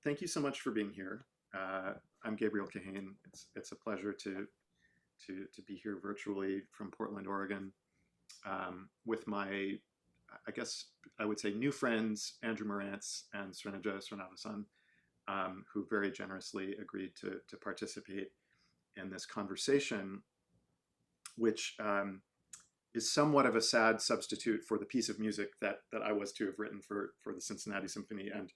thank you so much for being here. I'm Gabriel Kahane. It's a pleasure to be here virtually from Portland, Oregon, with my, I guess I would say, new friends, Andrew Marantz and Srinija Srinivasan, who very generously agreed to participate in this conversation, which is somewhat of a sad substitute for the piece of music that I was to have written for the Cincinnati Symphony and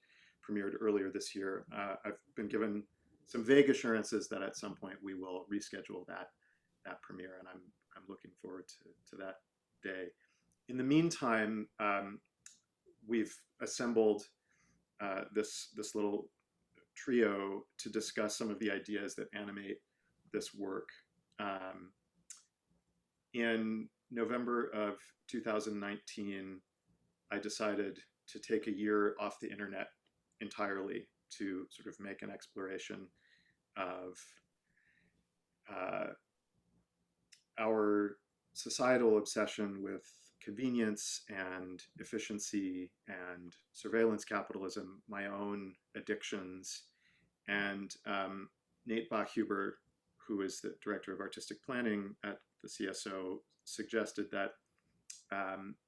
premiered earlier this year. I've been given some vague assurances that at some point we will reschedule that premiere, and I'm looking forward to that day. In the meantime, we've assembled this little trio to discuss some of the ideas that animate this work. In November of 2019, I decided to take a year off the internet entirely to sort of make an exploration of our societal obsession with convenience and efficiency and surveillance capitalism, my own addictions, and Nate Bachhuber, who is the director of artistic planning at the CSO, suggested that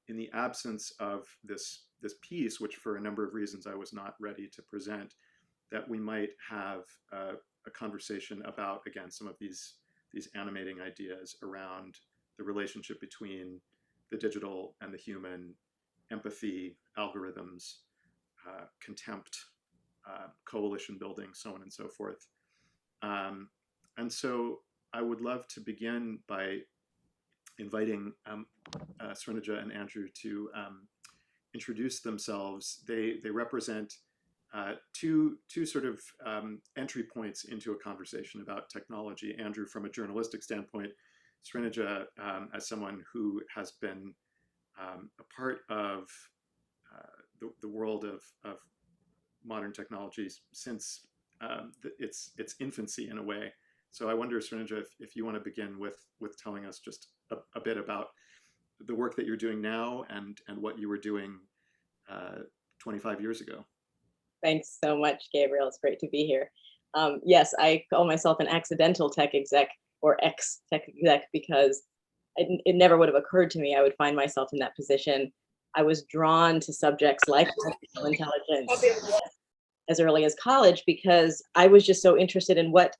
in the absence of this piece, which for a number of reasons I was not ready to present, that we might have a conversation about, again, some of these animating ideas around the relationship between the digital and the human, empathy, algorithms, contempt, coalition building, so on and so forth. And so I would love to begin by inviting Srinija and Andrew to introduce themselves. They represent two sort of entry points into a conversation about technology. Andrew from a journalistic standpoint, Srinija as someone who has been a part of the world of modern technologies since its infancy in a way. So I wonder, Srinija, if you want to begin with telling us just a bit about the work that you're doing now and what you were doing 25 years ago. Thanks so much, Gabriel. It's great to be here. Yes, I call myself an accidental tech exec, or ex-tech exec, because it never would have occurred to me I would find myself in that position. I was drawn to subjects like artificial intelligence as early as college because I was just so interested in what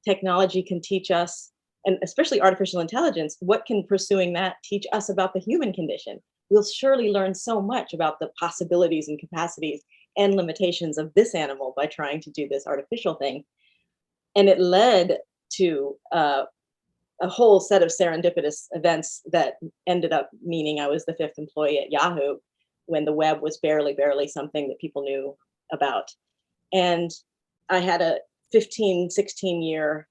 technology can teach us, and especially artificial intelligence. What can pursuing that teach us about the human condition? We'll surely learn so much about the possibilities and capacities and limitations of this animal by trying to do this artificial thing. And it led to a whole set of serendipitous events that ended up meaning I was the fifth employee at Yahoo when the web was barely something that people knew about. And I had a 15, 16-year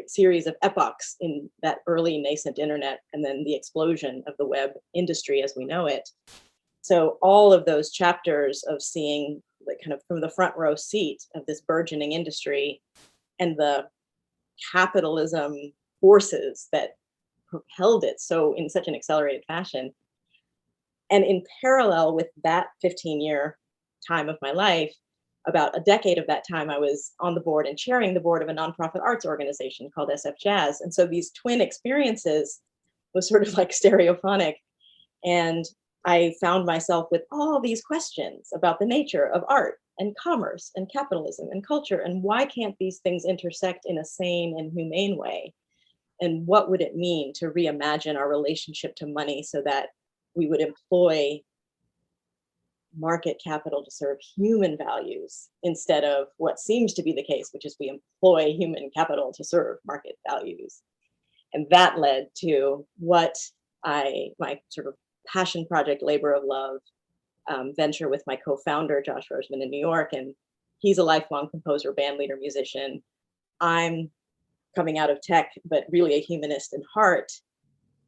series of epochs in that early nascent internet, and then the explosion of the web industry as we know it. So all of those chapters of seeing, like, kind of from the front row seat of this burgeoning industry and the capitalism forces that propelled it so in such an accelerated fashion. And in parallel with that 15-year time of my life, about a decade of that time, I was on the board and chairing the board of a nonprofit arts organization called SF Jazz. And so these twin experiences was sort of like stereophonic. And I found myself with all these questions about the nature of art and commerce and capitalism and culture, and why can't these things intersect in a sane and humane way? And what would it mean to reimagine our relationship to money so that we would employ market capital to serve human values instead of what seems to be the case, which is we employ human capital to serve market values? And that led to what my sort of passion project, labor of love, venture with my co-founder, Josh Roseman, in New York. And he's a lifelong composer, band leader, musician. I'm coming out of tech, but really a humanist in heart.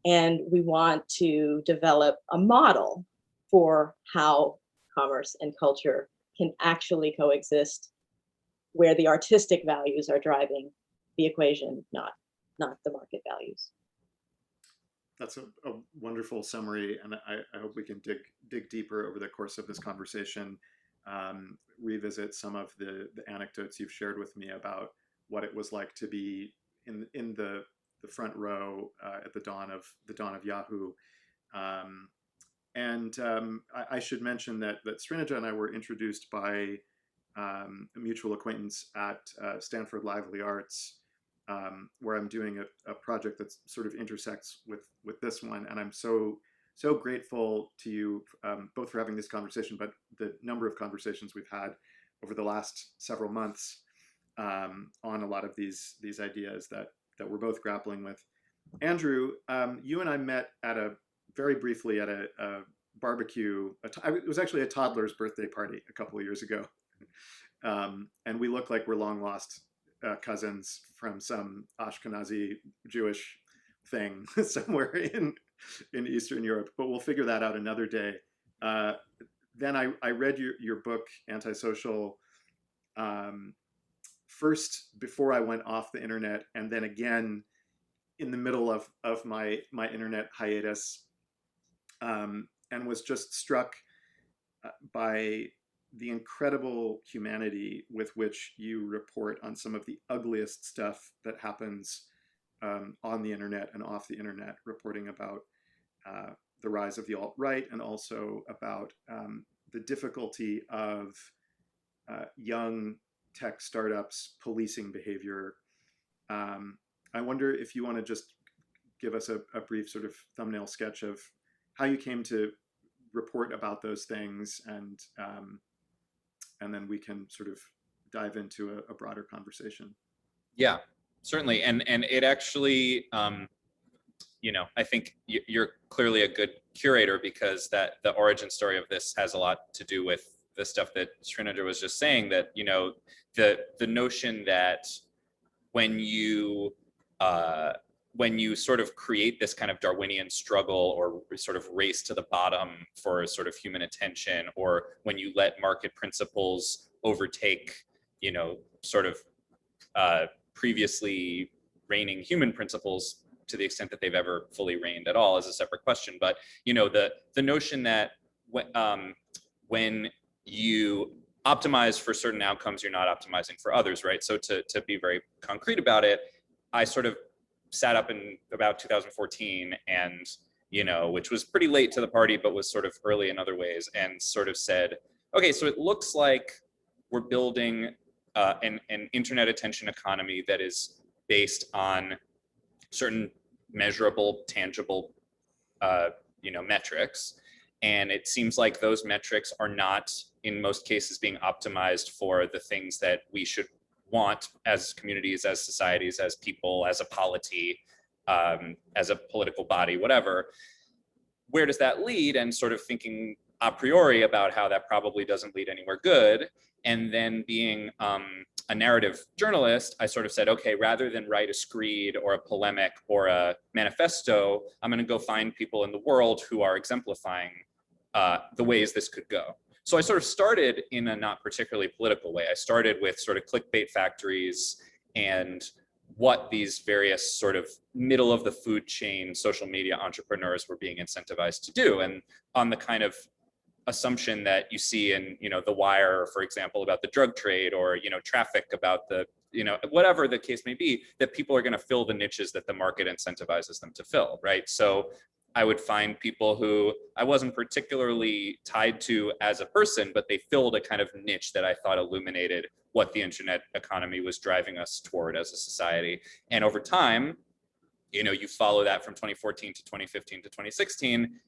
And we want to develop a model for how commerce and culture can actually coexist, where the artistic values are driving the equation, not the market values. That's a wonderful summary, and I hope we can dig deeper over the course of this conversation. revisit some of the anecdotes you've shared with me about what it was like to be in the front row at the dawn of Yahoo. I should mention that Srinija and I were introduced by a mutual acquaintance at Stanford Lively Arts, where I'm doing a project that sort of intersects with this one, and I'm so grateful to you both for having this conversation, but the number of conversations we've had over the last several months on a lot of these ideas that we're both grappling with. Andrew, you and I met very briefly at a barbecue. It was actually a toddler's birthday party a couple of years ago. And we look like we're long lost cousins from some Ashkenazi Jewish thing somewhere in Eastern Europe, but we'll figure that out another day. Then I read your book, Antisocial, first before I went off the internet, and then again in the middle of my internet hiatus, and was just struck by the incredible humanity with which you report on some of the ugliest stuff that happens on the internet and off the internet, reporting about the rise of the alt-right, and also about the difficulty of young tech startups policing behavior. I wonder if you want to just give us a brief sort of thumbnail sketch of how you came to report about those things, and then we can sort of dive into a broader conversation. Yeah, certainly. And it actually, I think you're clearly a good curator, because the origin story of this has a lot to do with the stuff that Srinija was just saying, that, the notion that when you sort of create this kind of Darwinian struggle or sort of race to the bottom for sort of human attention, or when you let market principles overtake, sort of previously reigning human principles, to the extent that they've ever fully reigned at all is a separate question. But, the notion that when you optimize for certain outcomes, you're not optimizing for others, right? So to be very concrete about it, I sort of sat up in about 2014, and which was pretty late to the party, but was sort of early in other ways, and sort of said, okay, so it looks like we're building an internet attention economy that is based on certain measurable, tangible, metrics. And it seems like those metrics are not, in most cases, being optimized for the things that we should want as communities, as societies, as people, as a polity, as a political body, whatever. Where does that lead? And sort of thinking a priori about how that probably doesn't lead anywhere good. And then being a narrative journalist, I sort of said, okay, rather than write a screed or a polemic or a manifesto, I'm going to go find people in the world who are exemplifying the ways this could go. So I sort of started in a not particularly political way. I started with sort of clickbait factories and what these various sort of middle of the food chain social media entrepreneurs were being incentivized to do. And on the kind of assumption that you see in, The Wire, for example, about the drug trade, or, Traffic about the, whatever the case may be, that people are going to fill the niches that the market incentivizes them to fill, right? So I would find people who I wasn't particularly tied to as a person, but they filled a kind of niche that I thought illuminated what the internet economy was driving us toward as a society. And over time, you follow that from 2014 to 2015 to 2016,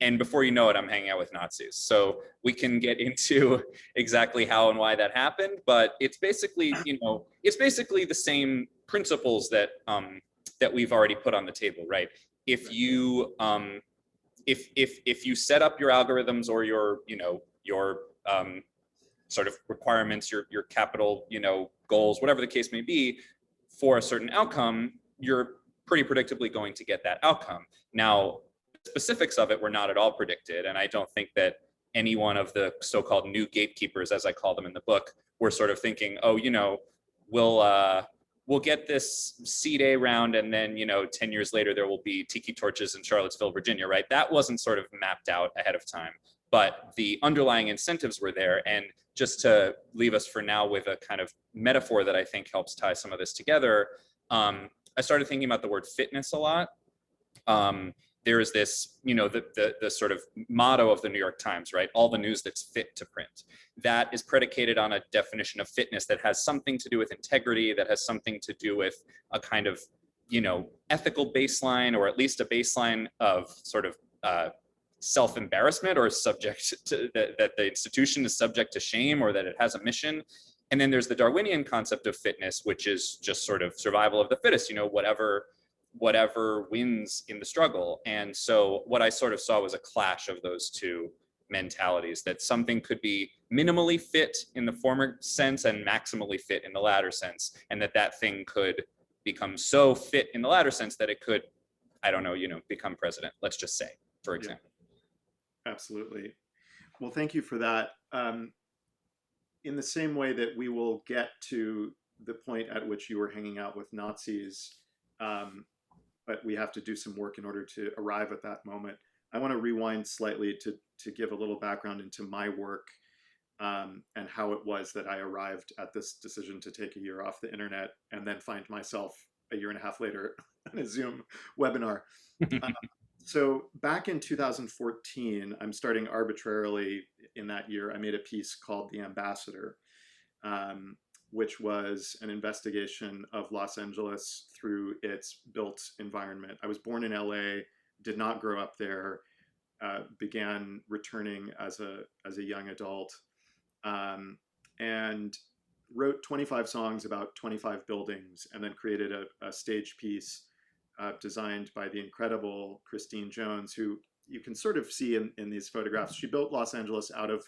and before you know it, I'm hanging out with Nazis. So we can get into exactly how and why that happened, but it's basically, the same principles that that we've already put on the table, right? If you if you set up your algorithms or your sort of requirements, your capital goals, whatever the case may be, for a certain outcome, you're pretty predictably going to get that outcome. Now, specifics of it were not at all predicted, and I don't think that any one of the so-called new gatekeepers, as I call them in the book, were sort of thinking, oh, we'll get this seed A round, and then 10 years later there will be tiki torches in Charlottesville, Virginia, right? That wasn't sort of mapped out ahead of time. but the underlying incentives were there. And just to leave us for now with a kind of metaphor that I think helps tie some of this together, I started thinking about the word fitness a lot. There is this, the sort of motto of the New York Times, right? All the news that's fit to print. That is predicated on a definition of fitness that has something to do with integrity, that has something to do with a kind of, ethical baseline, or at least a baseline of sort of self-embarrassment, or subject to that the institution is subject to shame, or that it has a mission. And then there's the Darwinian concept of fitness, which is just sort of survival of the fittest, whatever wins in the struggle. And so what I sort of saw was a clash of those two mentalities, that something could be minimally fit in the former sense and maximally fit in the latter sense, and that thing could become so fit in the latter sense that it could, become president, let's just say, for example. Yeah, absolutely. Well, thank you for that. In the same way that we will get to the point at which you were hanging out with Nazis, but we have to do some work in order to arrive at that moment. I want to rewind slightly to give a little background into my work, and how it was that I arrived at this decision to take a year off the internet and then find myself a year and a half later on a Zoom webinar. So back in 2014, I'm starting arbitrarily in that year, I made a piece called The Ambassador, which was an investigation of Los Angeles through its built environment. I was born in LA, did not grow up there, began returning as a young adult, and wrote 25 songs about 25 buildings, and then created a stage piece designed by the incredible Christine Jones, who you can sort of see in these photographs. She built Los Angeles out of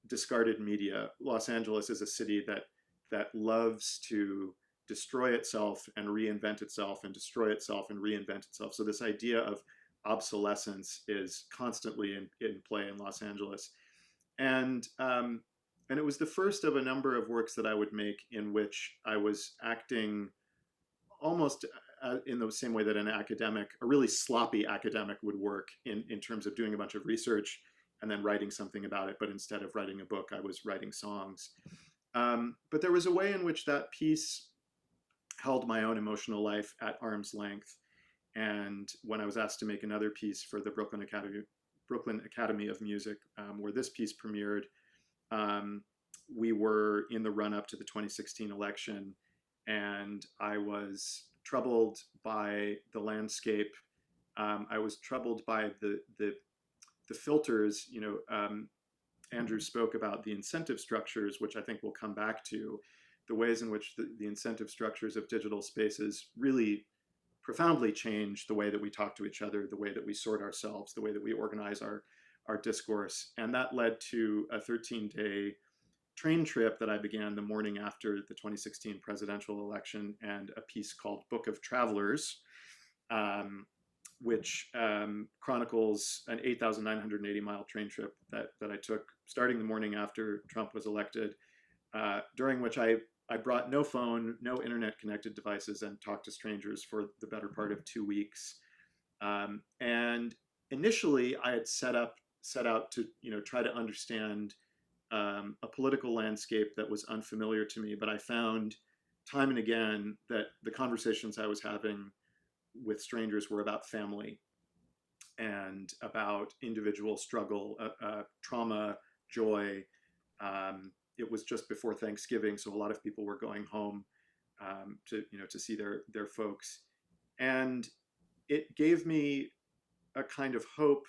discarded media. Los Angeles is a city that loves to destroy itself and reinvent itself, and destroy itself and reinvent itself. So this idea of obsolescence is constantly in play in Los Angeles. And it was the first of a number of works that I would make in which I was acting almost in the same way that a really sloppy academic would work in terms of doing a bunch of research and then writing something about it. But instead of writing a book, I was writing songs. But there was a way in which that piece held my own emotional life at arm's length. And when I was asked to make another piece for the Brooklyn Academy of Music, where this piece premiered, we were in the run-up to the 2016 election, and I was troubled by the landscape. I was troubled by the filters. Andrew spoke about the incentive structures, which I think we'll come back to, the ways in which the incentive structures of digital spaces really profoundly change the way that we talk to each other, the way that we sort ourselves, the way that we organize our discourse. And that led to a 13-day train trip that I began the morning after the 2016 presidential election, and a piece called Book of Travelers, which chronicles an 8,980-mile train trip that I took starting the morning after Trump was elected, during which I brought no phone, no internet-connected devices, and talked to strangers for the better part of 2 weeks. And initially, I had set out to try to understand a political landscape that was unfamiliar to me. But I found time and again that the conversations I was having with strangers were about family and about individual struggle, trauma, joy. It was just before Thanksgiving, so a lot of people were going home to see their folks, and it gave me a kind of hope,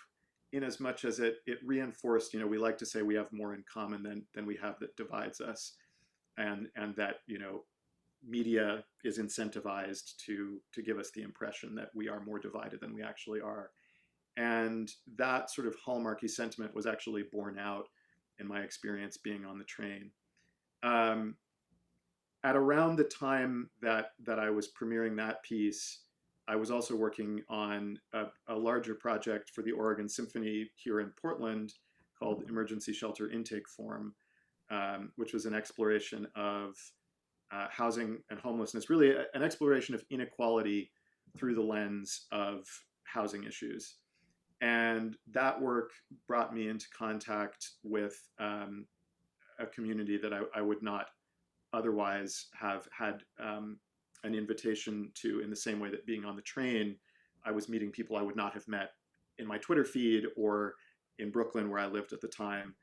in as much as it reinforced. We like to say we have more in common than we have that divides us, and that media is incentivized to give us the impression that we are more divided than we actually are. And that sort of hallmarky sentiment was actually borne out in my experience being on the train. At around the time that I was premiering that piece, I was also working on a larger project for the Oregon Symphony here in Portland called Emergency Shelter Intake Form, which was an exploration of housing and homelessness, really an exploration of inequality through the lens of housing issues. And that work brought me into contact with a community that I would not otherwise have had an invitation to, in the same way that being on the train, I was meeting people I would not have met in my Twitter feed or in Brooklyn, where I lived at the time.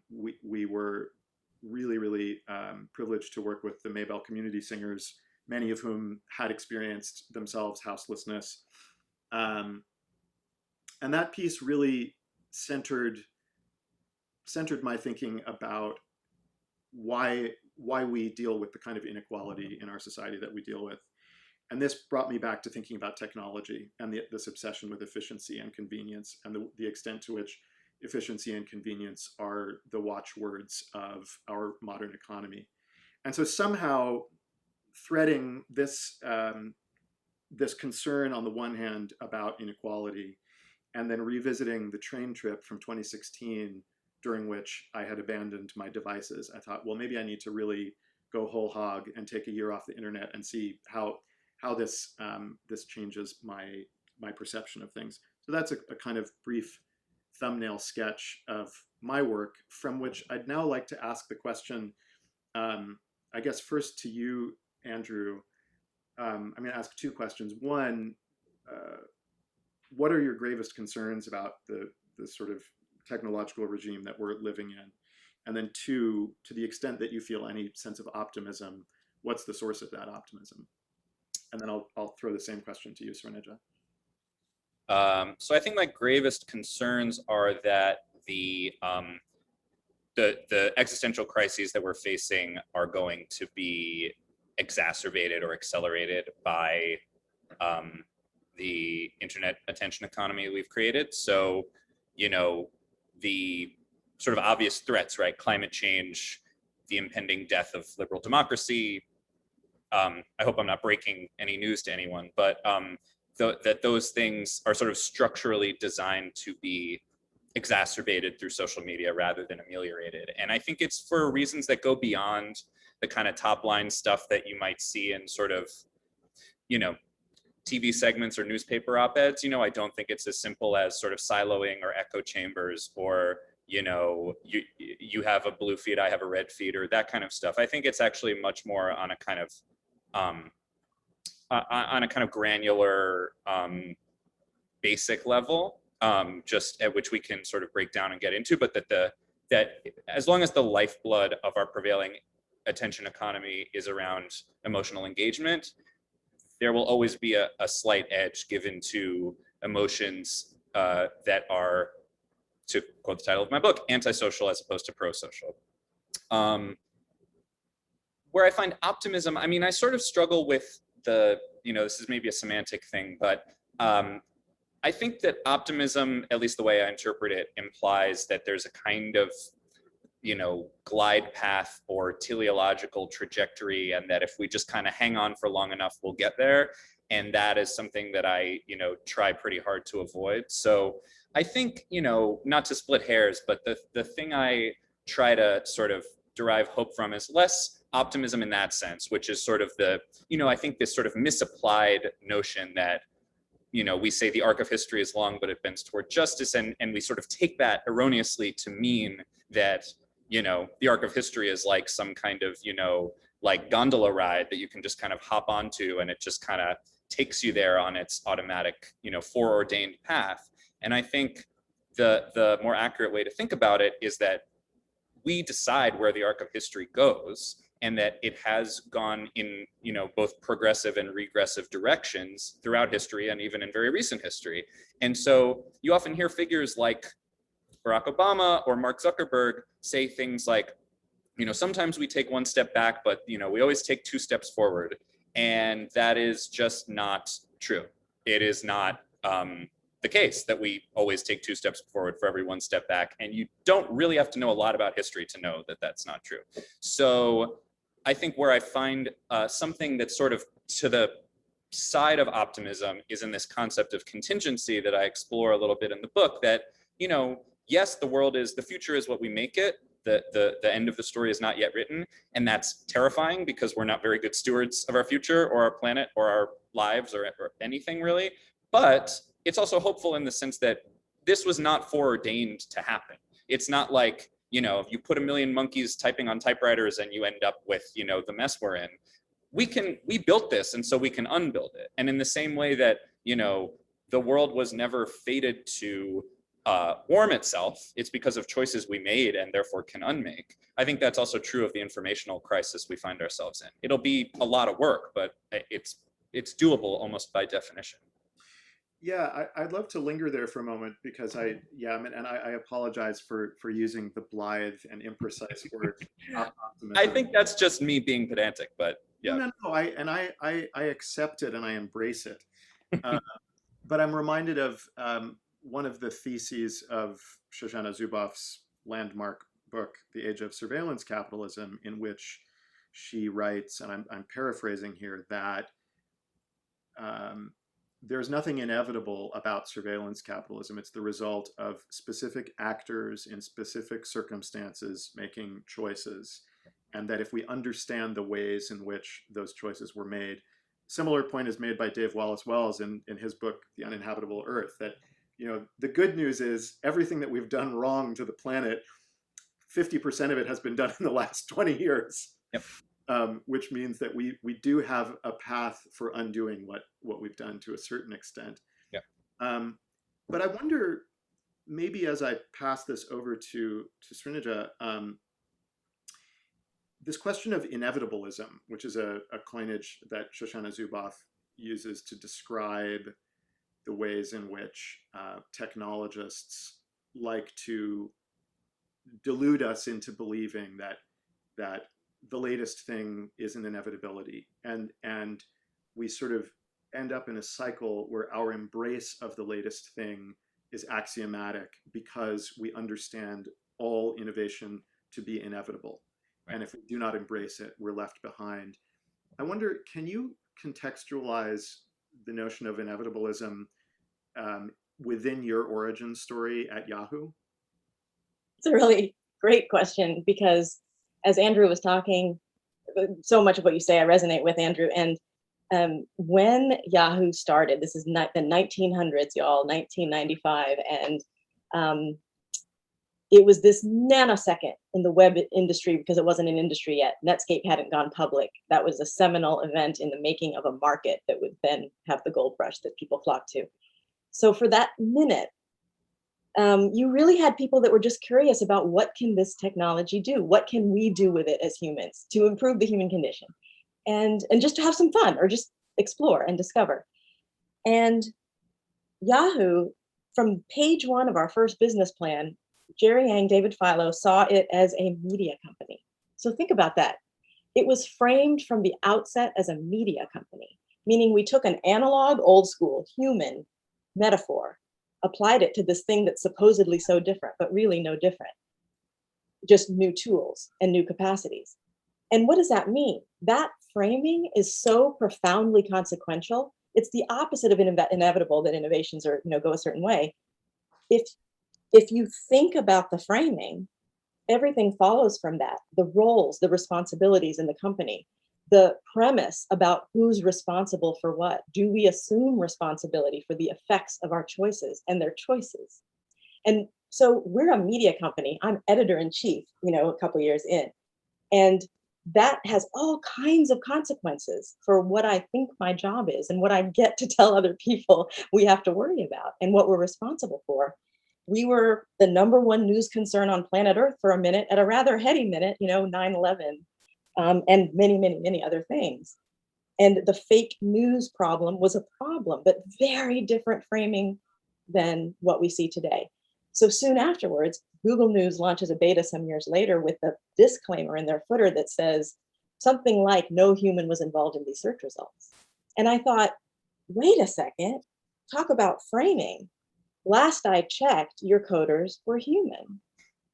We were really, really privileged to work with the Maybell community singers, many of whom had experienced themselves houselessness. And that piece really centered my thinking about why we deal with the kind of inequality in our society that we deal with. And this brought me back to thinking about technology and this obsession with efficiency and convenience, and the extent to which efficiency and convenience are the watchwords of our modern economy. And so somehow threading this, this concern on the one hand about inequality, and then revisiting the train trip from 2016, during which I had abandoned my devices, I thought, well, maybe I need to really go whole hog and take a year off the internet and see how this this changes my perception of things. So that's a kind of brief thumbnail sketch of my work, from which I'd now like to ask the question, I guess first to you, Andrew. I'm going to ask two questions. One, what are your gravest concerns about the sort of technological regime that we're living in? And then two, to the extent that you feel any sense of optimism, what's the source of that optimism? And then I'll throw the same question to you, Srinija. So I think my gravest concerns are that the existential crises that we're facing are going to be exacerbated or accelerated by the internet attention economy we've created. So, you know, the sort of obvious threats, right? Climate change, the impending death of liberal democracy. I hope I'm not breaking any news to anyone, but that those things are sort of structurally designed to be exacerbated through social media rather than ameliorated. And I think it's for reasons that go beyond the kind of top line stuff that you might see in sort of, you know, TV segments or newspaper op-eds. You know, I don't think it's as simple as sort of siloing or echo chambers, or, you know, you have a blue feed, I have a red feed, or that kind of stuff. I think it's actually much more on a kind of granular, basic level, just at which we can sort of break down and get into, but that as long as the lifeblood of our prevailing attention economy is around emotional engagement, there will always be a slight edge given to emotions that are, to quote the title of my book, antisocial as opposed to pro-social. Where I find optimism, I mean, I sort of struggle with the, you know, this is maybe a semantic thing, but I think that optimism, at least the way I interpret it, implies that there's a kind of, you know, glide path or teleological trajectory, and that if we just kind of hang on for long enough, we'll get there. And that is something that I, you know, try pretty hard to avoid. So I think, you know, not to split hairs, but the thing I try to sort of derive hope from is less optimism in that sense, which is sort of the, you know, I think this sort of misapplied notion that, you know, we say the arc of history is long, but it bends toward justice. And we sort of take that erroneously to mean that, you know, the arc of history is like some kind of, you know, like gondola ride that you can just kind of hop onto, and it just kind of takes you there on its automatic, you know, foreordained path. And I think the more accurate way to think about it is that we decide where the arc of history goes, and that it has gone in, you know, both progressive and regressive directions throughout history and even in very recent history. And so you often hear figures like Barack Obama or Mark Zuckerberg say things like, you know, sometimes we take one step back, but, you know, we always take two steps forward. And that is just not true. It is not the case that we always take two steps forward for every one step back. And you don't really have to know a lot about history to know that that's not true. So I think where I find something that's sort of to the side of optimism is in this concept of contingency that I explore a little bit in the book, that, you know, yes, the future is what we make it. The end of the story is not yet written. And that's terrifying because we're not very good stewards of our future or our planet or our lives or anything really. But it's also hopeful in the sense that this was not foreordained to happen. It's not like, if you put a million monkeys typing on typewriters and you end up with, the mess we're in. We built this, and so we can unbuild it. And in the same way that, the world was never fated to warm itself, it's because of choices we made and therefore can unmake. I think that's also true of the informational crisis we find ourselves in. It'll be a lot of work, but it's doable almost by definition. Yeah, I'd love to linger there for a moment because I apologize for using the blithe and imprecise word. I think that's just me being pedantic, but yeah. No. I accept it and I embrace it. But I'm reminded of one of the theses of Shoshana Zuboff's landmark book, The Age of Surveillance Capitalism, in which she writes, and I'm paraphrasing here, that there's nothing inevitable about surveillance capitalism. It's the result of specific actors in specific circumstances making choices. And that if we understand the ways in which those choices were made, similar point is made by Dave Wallace Wells in his book, The Uninhabitable Earth, that, the good news is everything that we've done wrong to the planet, 50% of it has been done in the last 20 years. Yep. Which means that we do have a path for undoing what we've done to a certain extent. Yeah. But I wonder, maybe as I pass this over to Srinija, this question of inevitabilism, which is a coinage that Shoshana Zuboff uses to describe the ways in which technologists like to delude us into believing that the latest thing is an inevitability, and we sort of end up in a cycle where our embrace of the latest thing is axiomatic because we understand all innovation to be inevitable. Right. And if we do not embrace it, we're left behind. I wonder, can you contextualize the notion of inevitabilism within your origin story at Yahoo? It's a really great question, because as Andrew was talking, so much of what you say I resonate with, Andrew. And when Yahoo started, this is the 1900s, y'all, 1995, and it was this nanosecond in the web industry, because it wasn't an industry yet. Netscape hadn't gone public. That was a seminal event in the making of a market that would then have the gold rush that people flocked to. So for that minute, you really had people that were just curious about, what can this technology do? What can we do with it as humans to improve the human condition? And just to have some fun, or just explore and discover. And Yahoo, from page one of our first business plan, Jerry Yang, David Filo saw it as a media company. So think about that. It was framed from the outset as a media company, meaning we took an analog, old school, human metaphor, applied it to this thing that's supposedly so different, but really no different. Just new tools and new capacities. And what does that mean? That framing is so profoundly consequential. It's the opposite of inevitable, that innovations are, go a certain way. If you think about the framing, everything follows from that. The roles, the responsibilities in the company, the premise about who's responsible for what. Do we assume responsibility for the effects of our choices and their choices? And so we're a media company. I'm editor-in-chief, a couple years in. And that has all kinds of consequences for what I think my job is and what I get to tell other people we have to worry about and what we're responsible for. We were the #1 news concern on planet Earth for a minute, at a rather heady minute, 9/11, and many, many, many other things. And the fake news problem was a problem, but very different framing than what we see today. So soon afterwards, Google News launches a beta some years later with a disclaimer in their footer that says something like, no human was involved in these search results. And I thought, wait a second, talk about framing. Last I checked, your coders were human.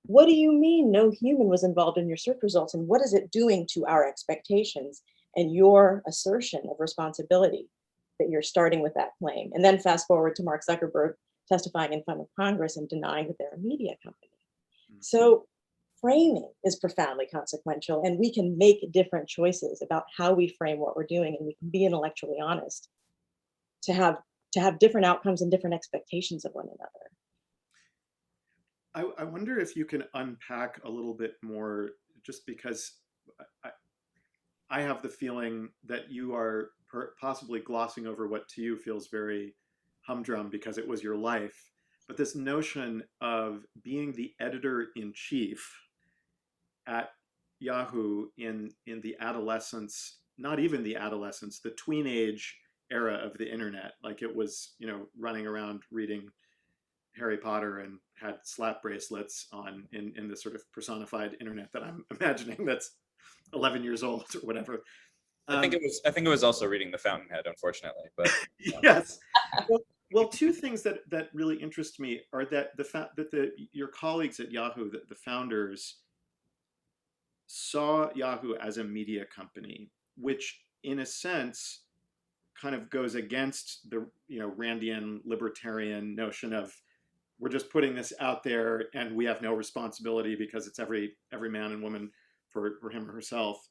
What do you mean no human was involved in your search results? And what is it doing to our expectations and your assertion of responsibility that you're starting with that claim? And then fast forward to Mark Zuckerberg testifying in front of Congress and denying that they're a media company. So framing is profoundly consequential, and we can make different choices about how we frame what we're doing, and we can be intellectually honest to have to have different outcomes and different expectations of one another. I wonder if you can unpack a little bit more, just because I have the feeling that you are possibly glossing over what to you feels very humdrum because it was your life. But this notion of being the editor-in-chief at Yahoo in the adolescence, not even the adolescence, the tween age era of the internet, like it was, running around reading Harry Potter and had slap bracelets on in the sort of personified internet that I'm imagining that's 11 years old or whatever. I think it was also reading The Fountainhead, unfortunately. But yes. Well, two things that really interest me are that the fact that your colleagues at Yahoo, the founders, saw Yahoo as a media company, which in a sense kind of goes against the Randian libertarian notion of we're just putting this out there and we have no responsibility because it's every man and woman for him or herself.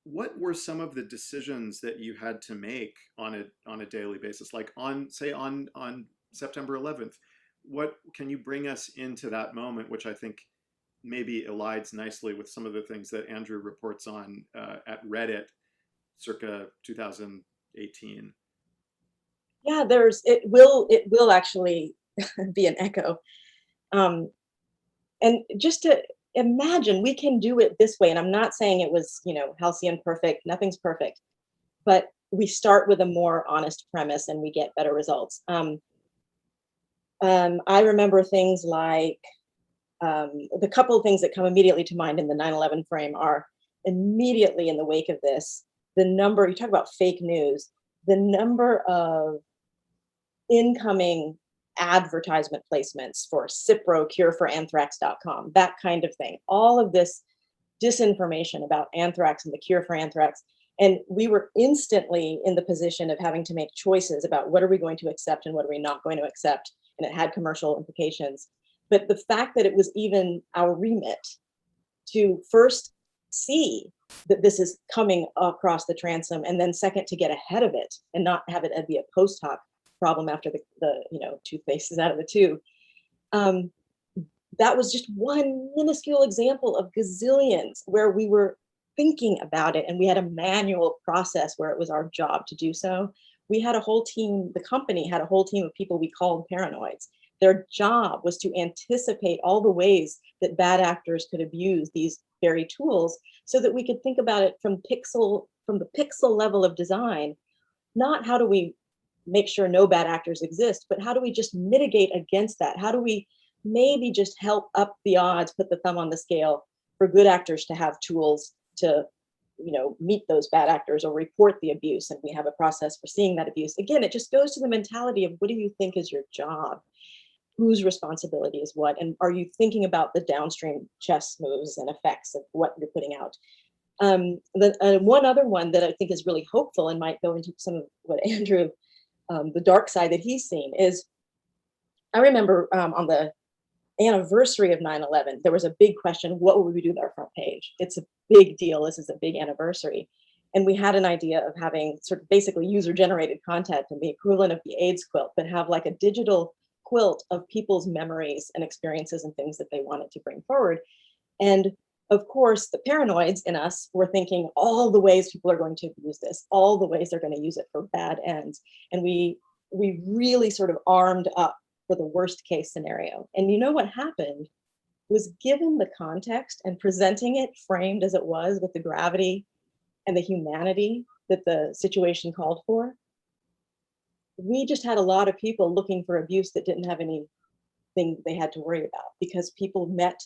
What were some of the decisions that you had to make on a daily basis, like on September 11th? What can you bring us into that moment, which I think maybe elides nicely with some of the things that Andrew reports on at Reddit circa 2018? Yeah, it will actually be an echo. And just to imagine we can do it this way. And I'm not saying it was, halcyon perfect, nothing's perfect, but we start with a more honest premise and we get better results. I remember things like the couple of things that come immediately to mind in the 9/11 frame are immediately in the wake of this, the number, you talk about fake news, the number of incoming advertisement placements for Cipro, cureforanthrax.com, that kind of thing. All of this disinformation about anthrax and the cure for anthrax. And we were instantly in the position of having to make choices about what are we going to accept and what are we not going to accept. And it had commercial implications. But the fact that it was even our remit to first see that this is coming across the transom, and then second, to get ahead of it and not have it be a post hoc problem after the toothpaste is out of the tube. That was just one minuscule example of gazillions where we were thinking about it and we had a manual process where it was our job to do so. We had a whole team, the company had a whole team of people we called paranoids. Their job was to anticipate all the ways that bad actors could abuse these very tools so that we could think about it from the pixel level of design, not how do we make sure no bad actors exist, but how do we just mitigate against that? How do we maybe just help up the odds, put the thumb on the scale for good actors to have tools to, meet those bad actors or report the abuse, and we have a process for seeing that abuse. Again, it just goes to the mentality of what do you think is your job? Whose responsibility is what? And are you thinking about the downstream chess moves and effects of what you're putting out? One other one that I think is really hopeful and might go into some of what Andrew, the dark side that he's seen is, I remember on the anniversary of 9/11, there was a big question, what would we do with our front page? It's a big deal. This is a big anniversary. And we had an idea of having sort of basically user-generated content and the equivalent of the AIDS quilt, but have like a digital quilt of people's memories and experiences and things that they wanted to bring forward. And of course, the paranoids in us were thinking all the ways people are going to use this, all the ways they're going to use it for bad ends. And we really sort of armed up for the worst case scenario. And you know what happened was, given the context and presenting it framed as it was with the gravity and the humanity that the situation called for, we just had a lot of people looking for abuse that didn't have anything they had to worry about, because people met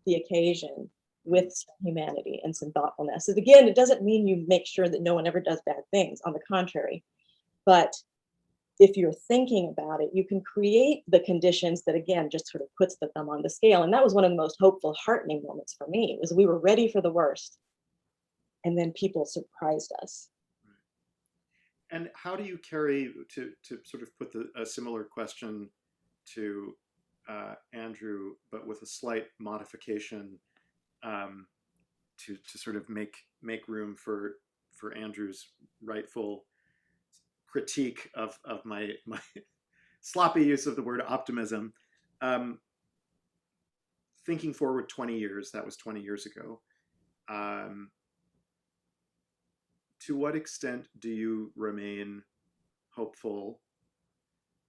the occasion with some humanity and some thoughtfulness. And again, it doesn't mean you make sure that no one ever does bad things. On the contrary, but if you're thinking about it, you can create the conditions that, again, just sort of puts the thumb on the scale. And that was one of the most hopeful, heartening moments for me, was we were ready for the worst. And then people surprised us. And how do you carry, to sort of put a similar question to Andrew, but with a slight modification, to sort of make room for Andrew's rightful critique of my sloppy use of the word optimism. Thinking forward 20 years, that was 20 years ago. To what extent do you remain hopeful?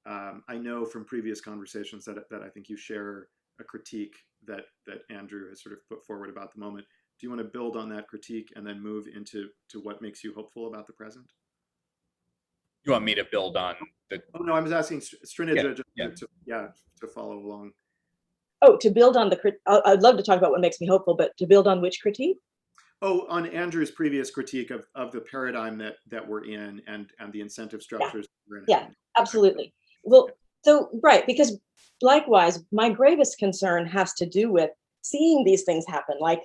I know from previous conversations that I think you share a critique that Andrew has sort of put forward about the moment. Do you want to build on that critique and then move into what makes you hopeful about the present? You want me to build on the? Oh no, I was asking Srinija Yeah. to follow along. Oh, to build on the I'd love to talk about what makes me hopeful, but to build on which critique? Oh, on Andrew's previous critique of the paradigm that we're in and the incentive structures we're in. Yeah, absolutely. Well, so right, because likewise, my gravest concern has to do with seeing these things happen, like,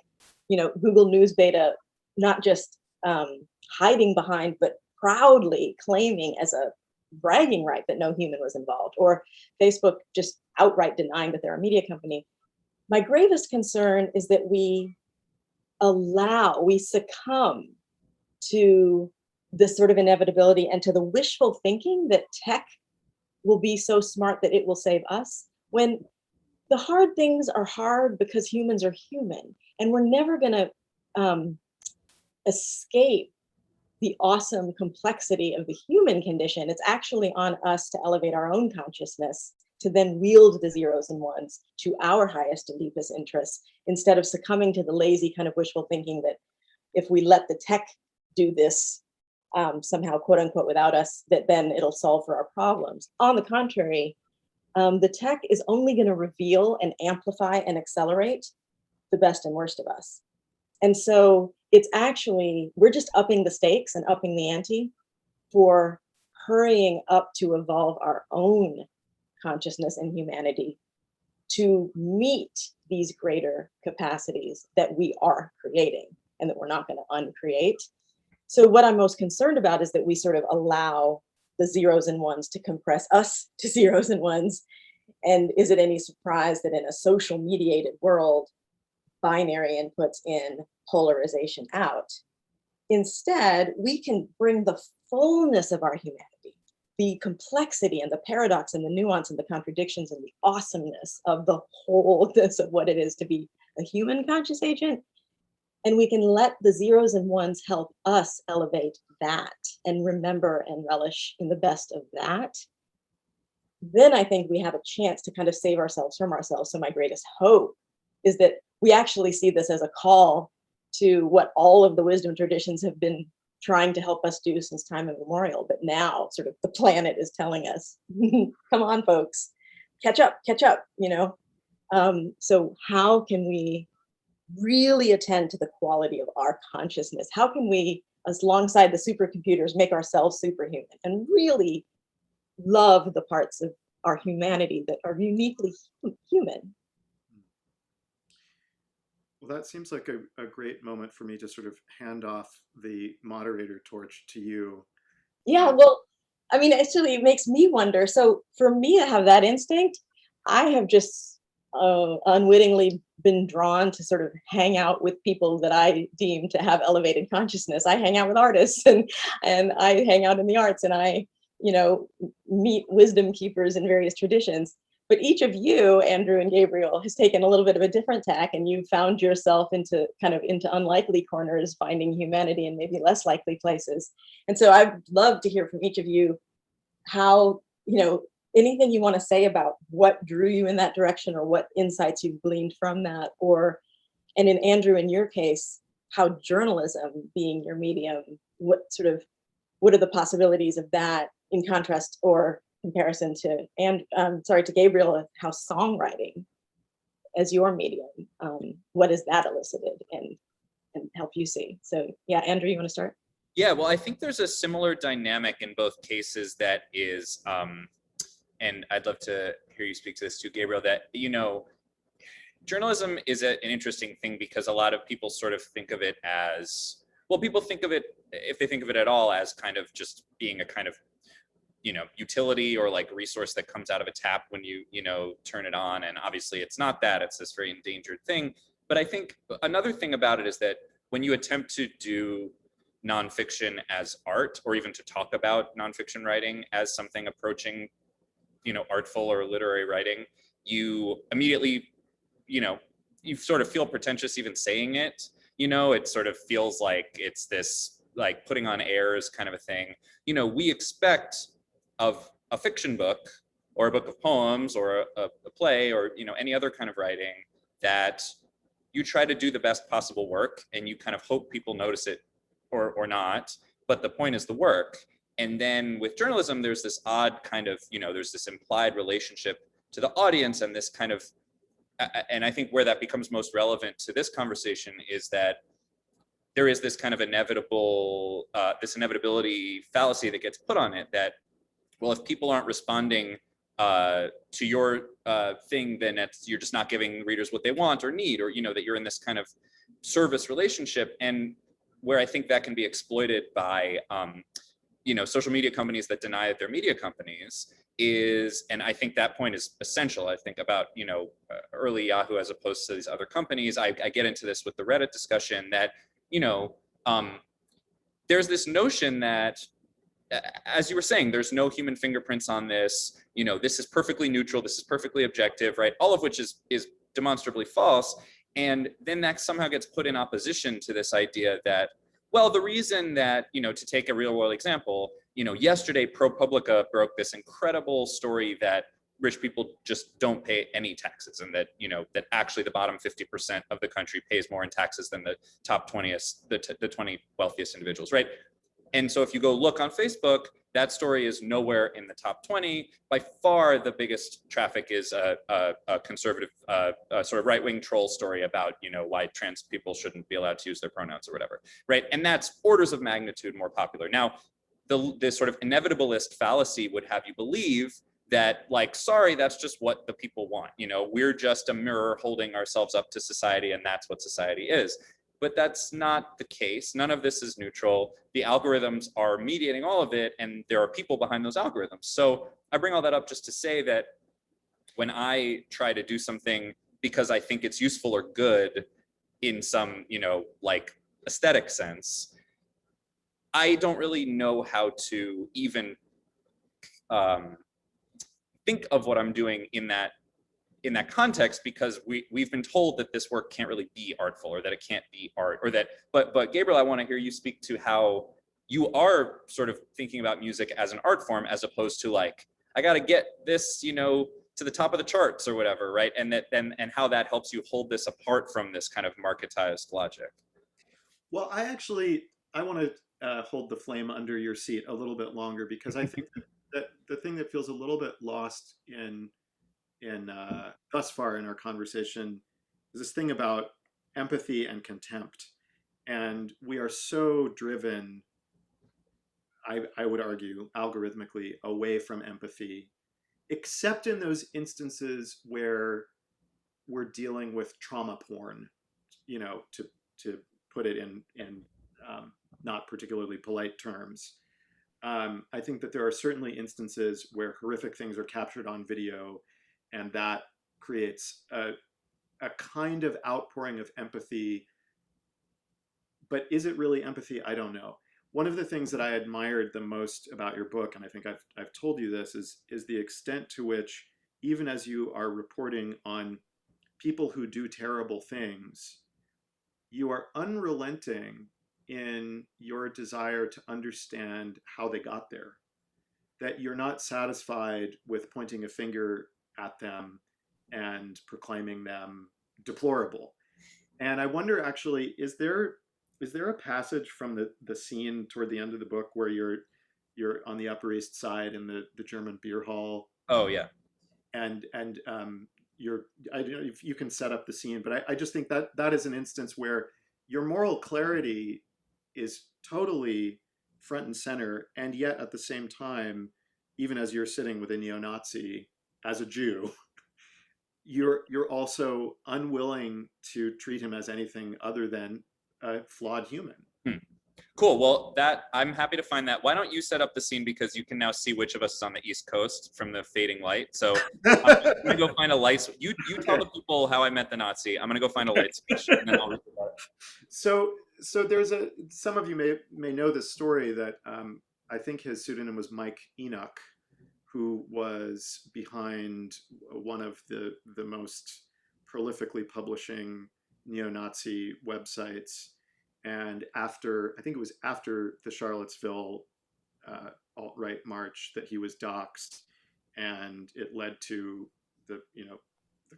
Google News Beta, not just hiding behind, but proudly claiming as a bragging right that no human was involved, or Facebook just outright denying that they're a media company. My gravest concern is that we succumb to this sort of inevitability and to the wishful thinking that tech will be so smart that it will save us, when the hard things are hard because humans are human, and we're never going to escape the awesome complexity of the human condition. It's actually on us to elevate our own consciousness, to then wield the zeros and ones to our highest and deepest interests, instead of succumbing to the lazy kind of wishful thinking that if we let the tech do this somehow, quote unquote, without us, that then it'll solve for our problems. On the contrary, the tech is only going to reveal and amplify and accelerate the best and worst of us. And so it's actually, we're just upping the stakes and upping the ante for hurrying up to evolve our own consciousness and humanity to meet these greater capacities that we are creating and that we're not going to uncreate. So what I'm most concerned about is that we sort of allow the zeros and ones to compress us to zeros and ones. And is it any surprise that in a social mediated world, binary inputs in, polarization out? Instead, we can bring the fullness of our humanity, the complexity and the paradox and the nuance and the contradictions and the awesomeness of the wholeness of what it is to be a human conscious agent. And we can let the zeros and ones help us elevate that and remember and relish in the best of that. Then I think we have a chance to kind of save ourselves from ourselves. So my greatest hope is that we actually see this as a call to what all of the wisdom traditions have been trying to help us do since time immemorial. But now sort of the planet is telling us, come on, folks, catch up, So how can we really attend to the quality of our consciousness? How can we, alongside the supercomputers, make ourselves superhuman and really love the parts of our humanity that are uniquely human? Well, that seems like a great moment for me to sort of hand off the moderator torch to you. Yeah, well, I mean, actually, it makes me wonder. So for me to have that instinct, I have just unwittingly been drawn to sort of hang out with people that I deem to have elevated consciousness. I hang out with artists and I hang out in the arts, and I, meet wisdom keepers in various traditions. But each of you, Andrew and Gabriel, has taken a little bit of a different tack, and you found yourself into unlikely corners, finding humanity in maybe less likely places. And so I'd love to hear from each of you how, anything you want to say about what drew you in that direction, or what insights you've gleaned from that, and in Andrew, in your case, how journalism being your medium, what are the possibilities of that in contrast or comparison to, to Gabriel, how songwriting as your medium, what has that elicited and help you see? So yeah, Andrew, you want to start? Yeah, well, I think there's a similar dynamic in both cases that is, and I'd love to hear you speak to this too, Gabriel, that, journalism is an interesting thing because a lot of people sort of think of it as, well, people think of it, if they think of it at all, as kind of just being a kind of, utility or like resource that comes out of a tap when you turn it on. And obviously it's not that, it's this very endangered thing. But I think another thing about it is that when you attempt to do nonfiction as art, or even to talk about nonfiction writing as something approaching, artful or literary writing, you immediately, you sort of feel pretentious even saying it. It sort of feels like it's this like putting on airs kind of a thing. We expect of a fiction book or a book of poems or a play or any other kind of writing that you try to do the best possible work and you kind of hope people notice it or not, but the point is the work. And then with journalism, there's this odd kind of, there's this implied relationship to the audience, and this kind of, and I think where that becomes most relevant to this conversation is that there is this kind of this inevitability fallacy that gets put on it that, well, if people aren't responding to your thing, then you're just not giving readers what they want or need, or that you're in this kind of service relationship. And where I think that can be exploited by social media companies that deny that they're media companies is, and I think that point is essential. I think about early Yahoo as opposed to these other companies. I get into this with the Reddit discussion that there's this notion that, as you were saying, there's no human fingerprints on this. This is perfectly neutral. This is perfectly objective, right? All of which is demonstrably false. And then that somehow gets put in opposition to this idea that, well, the reason that, to take a real world example, yesterday ProPublica broke this incredible story that rich people just don't pay any taxes, and that, that actually the bottom 50% of the country pays more in taxes than the top 20th, the 20 wealthiest individuals, right? And so if you go look on Facebook, that story is nowhere in the top 20. By far, the biggest traffic is a conservative, sort of right-wing troll story about, why trans people shouldn't be allowed to use their pronouns or whatever, right? And that's orders of magnitude more popular. Now, the sort of inevitabilist fallacy would have you believe that, like, sorry, that's just what the people want. We're just a mirror holding ourselves up to society, and that's what society is. But that's not the case. None of this is neutral. The algorithms are mediating all of it, and there are people behind those algorithms. So I bring all that up just to say that when I try to do something because I think it's useful or good in some, like aesthetic sense, I don't really know how to even think of what I'm doing in that context, because we've been told that this work can't really be artful, or that it can't be art, or that, but Gabriel, I want to hear you speak to how you are sort of thinking about music as an art form, as opposed to like, I got to get this, to the top of the charts or whatever, right? And and how that helps you hold this apart from this kind of marketized logic. Well, I want to hold the flame under your seat a little bit longer, because I think that the thing that feels a little bit lost in thus far in our conversation is this thing about empathy and contempt. And we are so driven, I would argue, algorithmically away from empathy, except in those instances where we're dealing with trauma porn, to put it in not particularly polite terms. I think that there are certainly instances where horrific things are captured on video, and that creates a kind of outpouring of empathy. But is it really empathy? I don't know. One of the things that I admired the most about your book, and I think I've told you this, is the extent to which, even as you are reporting on people who do terrible things, you are unrelenting in your desire to understand how they got there. That you're not satisfied with pointing a finger at them and proclaiming them deplorable. And I wonder, actually, is there a passage from the scene toward the end of the book where you're on the Upper East Side in the German beer hall? Oh yeah. And I don't know if you can set up the scene, but I just think that is an instance where your moral clarity is totally front and center, and yet at the same time, even as you're sitting with a neo-Nazi as a Jew, you're also unwilling to treat him as anything other than a flawed human. Cool. Well, I'm happy to find that. Why don't you set up the scene, because you can now see which of us is on the East Coast from the fading light. So I'm gonna go find a light. You tell the people how I met the Nazi. I'm gonna go find a light switch, and then I'll read about it. So So some of you may know this story that I think his pseudonym was Mike Enoch, who was behind one of the most prolifically publishing neo-Nazi websites. And I think it was after the Charlottesville alt-right march that he was doxxed, and it led to the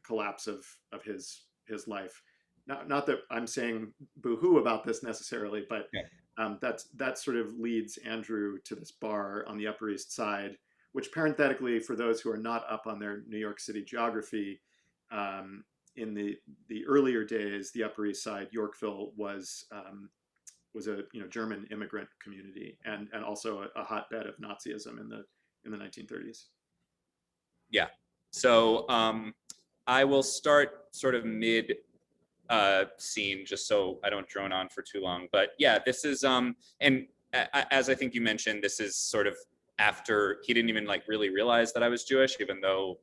collapse of his life. Not that I'm saying boo-hoo about this necessarily, but Yeah. that sort of leads Andrew to this bar on the Upper East Side, which parenthetically, for those who are not up on their New York City geography, in the earlier days, the Upper East Side, Yorkville was a German immigrant community, and also a hotbed of Nazism in the 1930s. Yeah. So I will start sort of mid scene, just so I don't drone on for too long. But yeah, this is and as I think you mentioned, this is sort of after he didn't even like really realize that I was Jewish, even though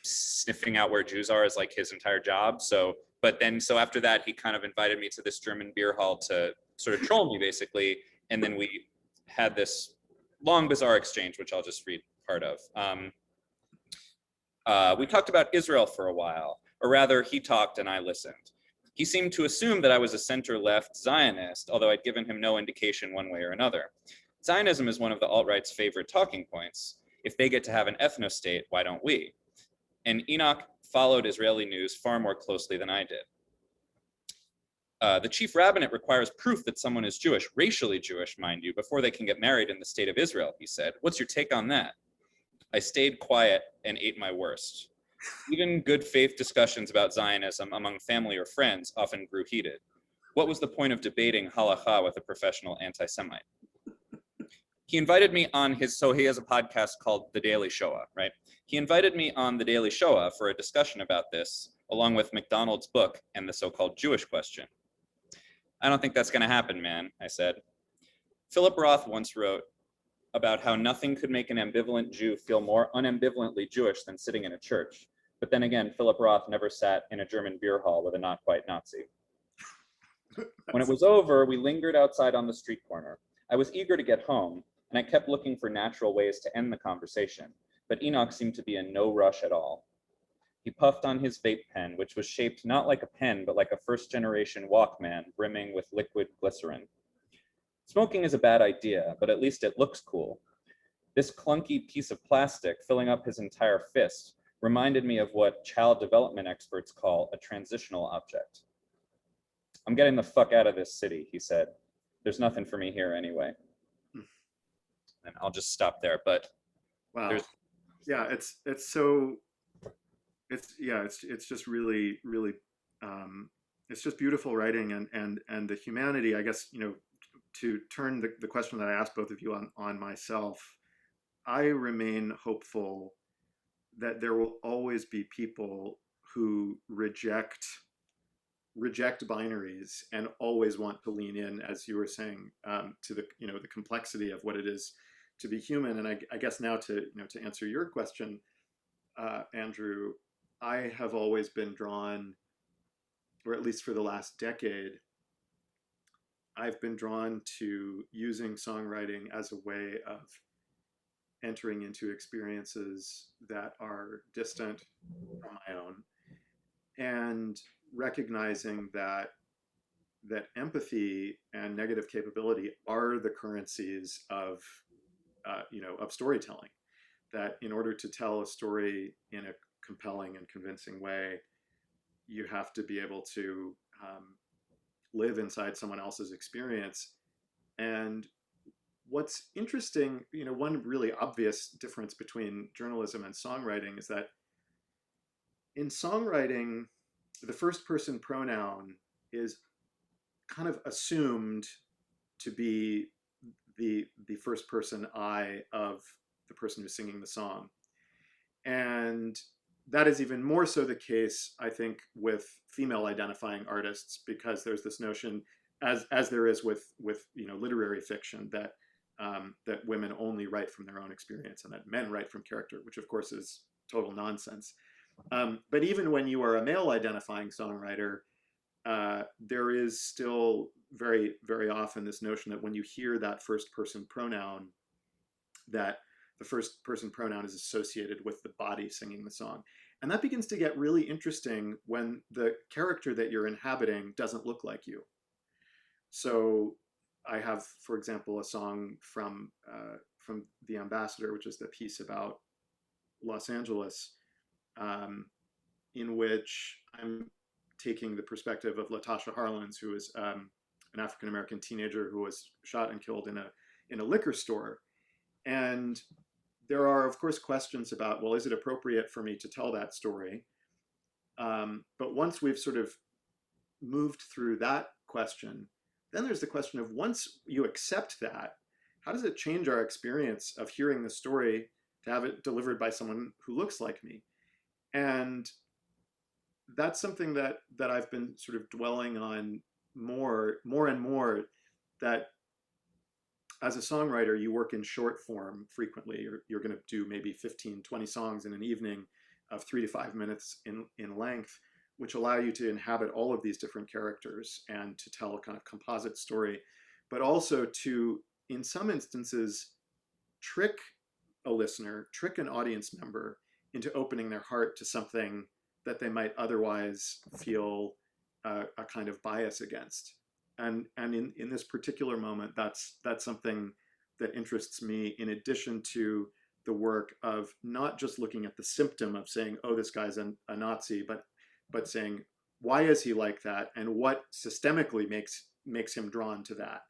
sniffing out where Jews are is like his entire job. So after that, he kind of invited me to this German beer hall to sort of troll me, basically. And then we had this long, bizarre exchange, which I'll just read part of. We talked about Israel for a while, or rather, he talked and I listened. He seemed to assume that I was a center-left Zionist, although I'd given him no indication one way or another. Zionism is one of the alt-right's favorite talking points. If they get to have an ethno-state, why don't we? And Enoch followed Israeli news far more closely than I did. The chief rabbinate requires proof that someone is Jewish, racially Jewish, mind you, before they can get married in the state of Israel, he said. What's your take on that? I stayed quiet and ate my worst. Even good faith discussions about Zionism among family or friends often grew heated. What was the point of debating halakha with a professional anti-Semite? He invited me on so he has a podcast called The Daily Shoah, right? He invited me on The Daily Shoah for a discussion about this, along with McDonald's book and the so-called Jewish question. I don't think that's gonna happen, man, I said. Philip Roth once wrote about how nothing could make an ambivalent Jew feel more unambivalently Jewish than sitting in a church. But then again, Philip Roth never sat in a German beer hall with a not quite Nazi. When it was over, we lingered outside on the street corner. I was eager to get home, and I kept looking for natural ways to end the conversation, but Enoch seemed to be in no rush at all. He puffed on his vape pen, which was shaped not like a pen, but like a first-generation Walkman brimming with liquid glycerin. Smoking is a bad idea, but at least it looks cool. This clunky piece of plastic filling up his entire fist reminded me of what child development experts call a transitional object. I'm getting the fuck out of this city, he said. There's nothing for me here anyway. And I'll just stop there, but wow. Yeah, it's just really, really, it's just beautiful writing, and the humanity, I guess, to turn the question that I asked both of you on myself, I remain hopeful that there will always be people who reject binaries and always want to lean in, as you were saying, to the the complexity of what it is to be human. And I guess now to answer your question, Andrew, I have always been drawn, or at least for the last decade, I've been drawn to using songwriting as a way of entering into experiences that are distant from my own, and recognizing that empathy and negative capability are the currencies of of storytelling. That in order to tell a story in a compelling and convincing way, you have to be able to live inside someone else's experience. And what's interesting, one really obvious difference between journalism and songwriting is that in songwriting, the first person pronoun is kind of assumed to be the first person I of the person who's singing the song. And that is even more so the case, I think, with female identifying artists, because there's this notion, as there is with literary fiction, that that women only write from their own experience and that men write from character, which of course is total nonsense. But even when you are a male identifying songwriter, there is still very, very often this notion that when you hear that first person pronoun, that the first person pronoun is associated with the body singing the song. And that begins to get really interesting when the character that you're inhabiting doesn't look like you. So I have, for example, a song from The Ambassador, which is the piece about Los Angeles, in which I'm taking the perspective of Latasha Harlins, who is an African-American teenager who was shot and killed in a liquor store. And there are, of course, questions about, well, is it appropriate for me to tell that story? But once we've sort of moved through that question, then there's the question of, once you accept that, how does it change our experience of hearing the story to have it delivered by someone who looks like me? And that's something that I've been sort of dwelling on more and more, that as a songwriter, you work in short form frequently. You're going to do maybe 15, 20 songs in an evening of 3 to 5 minutes in length, which allow you to inhabit all of these different characters and to tell a kind of composite story, but also to, in some instances, trick a listener, trick an audience member into opening their heart to something that they might otherwise feel a kind of bias against. And in this particular moment, that's something that interests me, in addition to the work of not just looking at the symptom of saying, oh, this guy's a Nazi, but saying, why is he like that, and what systemically makes him drawn to that?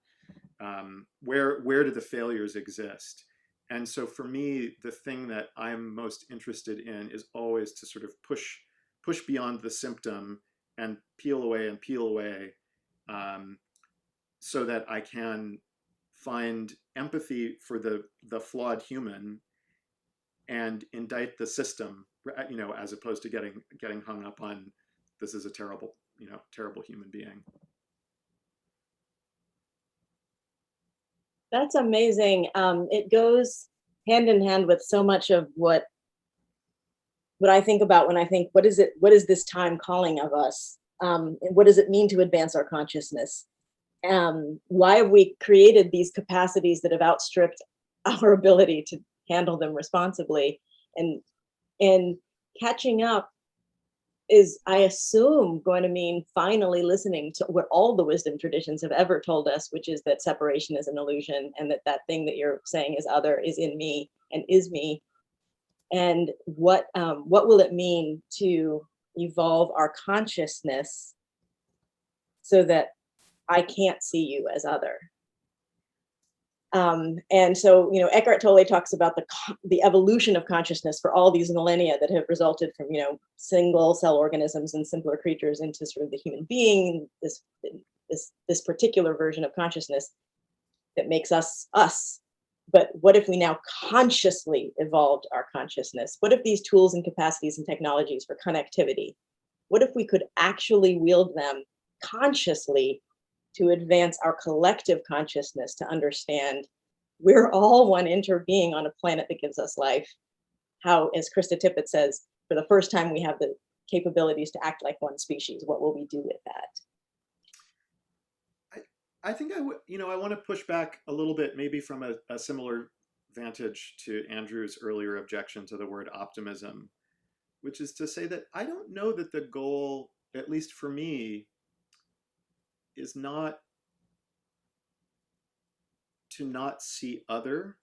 Where do the failures exist? And so for me, the thing that I'm most interested in is always to sort of push beyond the symptom and peel away, so that I can find empathy for the flawed human and indict the system, as opposed to getting hung up on, this is a terrible human being. That's amazing. It goes hand in hand with so much of what I think about when I think, what is this time calling of us? And what does it mean to advance our consciousness? Why have we created these capacities that have outstripped our ability to handle them responsibly? And catching up is, I assume, going to mean finally listening to what all the wisdom traditions have ever told us, which is that separation is an illusion, and that thing that you're saying is other is in me and is me. And what will it mean to evolve our consciousness so that I can't see you as other? And so, Eckhart Tolle talks about the evolution of consciousness for all these millennia that have resulted from, single cell organisms and simpler creatures into sort of the human being, this particular version of consciousness that makes us us. But what if we now consciously evolved our consciousness? What if these tools and capacities and technologies for connectivity, what if we could actually wield them consciously to advance our collective consciousness, to understand we're all one interbeing on a planet that gives us life? How, as Krista Tippett says, for the first time, we have the capabilities to act like one species. What will we do with that? I think I want to push back a little bit, maybe from a similar vantage to Andrew's earlier objection to the word optimism, which is to say that I don't know that the goal, at least for me, is not to not see other,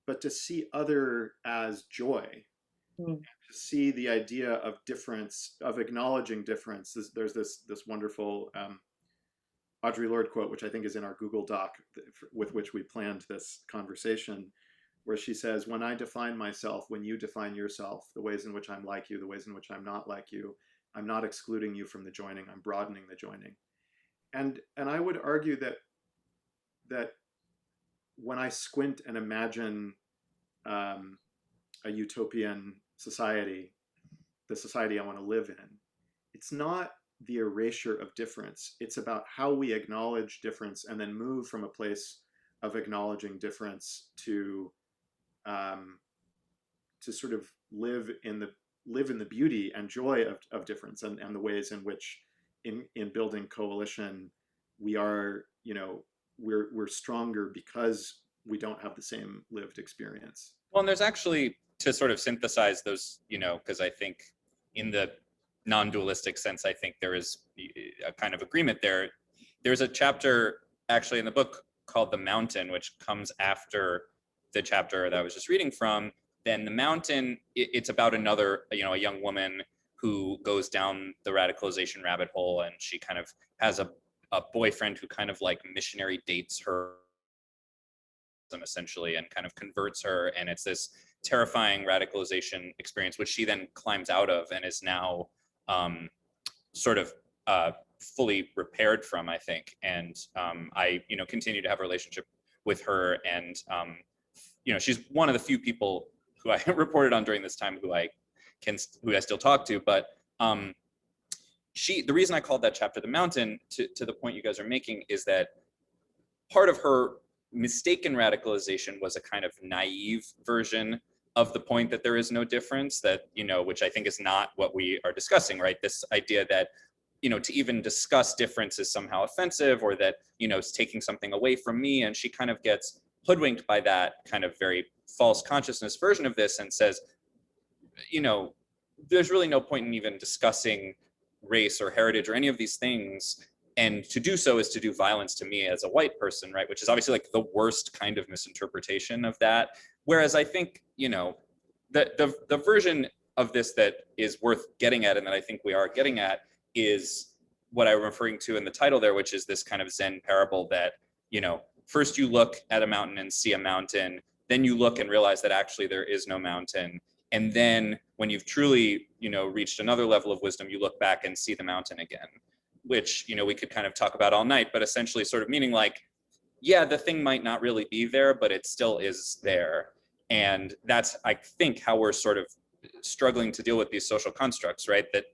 but to see other as joy. To see the idea of difference, of acknowledging difference. There's this wonderful Audre Lorde quote, which I think is in our Google Doc with which we planned this conversation, where she says, when I define myself, when you define yourself, the ways in which I'm like you, the ways in which I'm not like you, I'm not excluding you from the joining, I'm broadening the joining. And I would argue that when I squint and imagine a utopian society, the society I want to live in, it's not the erasure of difference. It's about how we acknowledge difference and then move from a place of acknowledging difference to sort of live in the beauty and joy of difference, and the ways in which in building coalition we are, you know, we're stronger because we don't have the same lived experience. Well, and there's actually, to sort of synthesize those, you know, because I think in the non-dualistic sense, I think there is a kind of agreement there. There's a chapter actually in the book called The Mountain, which comes after the chapter that I was just reading from. Then The Mountain, it's about another, you know, a young woman who goes down the radicalization rabbit hole, and she kind of has a boyfriend who kind of like missionary dates her essentially and kind of converts her, and it's this terrifying radicalization experience which she then climbs out of and is now sort of fully repaired from, I think. And I, you know, continue to have a relationship with her, and you know, she's one of the few people who I reported on during this time who I still talk to. But the reason I called that chapter The Mountain, to the point you guys are making, is that part of her mistaken radicalization was a kind of naive version of the point that there is no difference, that, you know, which I think is not what we are discussing, right? This idea that, you know, to even discuss difference is somehow offensive, or that, you know, it's taking something away from me. And she kind of gets hoodwinked by that kind of very false consciousness version of this and says, you know, there's really no point in even discussing race or heritage or any of these things. And to do so is to do violence to me as a white person, right? Which is obviously like the worst kind of misinterpretation of that. Whereas I think, you know, the version of this that is worth getting at, and that I think we are getting at, is what I'm referring to in the title there, which is this kind of Zen parable that, you know, first you look at a mountain and see a mountain, then you look and realize that actually there is no mountain. And then when you've truly, you know, reached another level of wisdom, you look back and see the mountain again, which, you know, we could kind of talk about all night, but essentially sort of meaning like, yeah, the thing might not really be there, but it still is there. And that's, I think, how we're sort of struggling to deal with these social constructs, right? That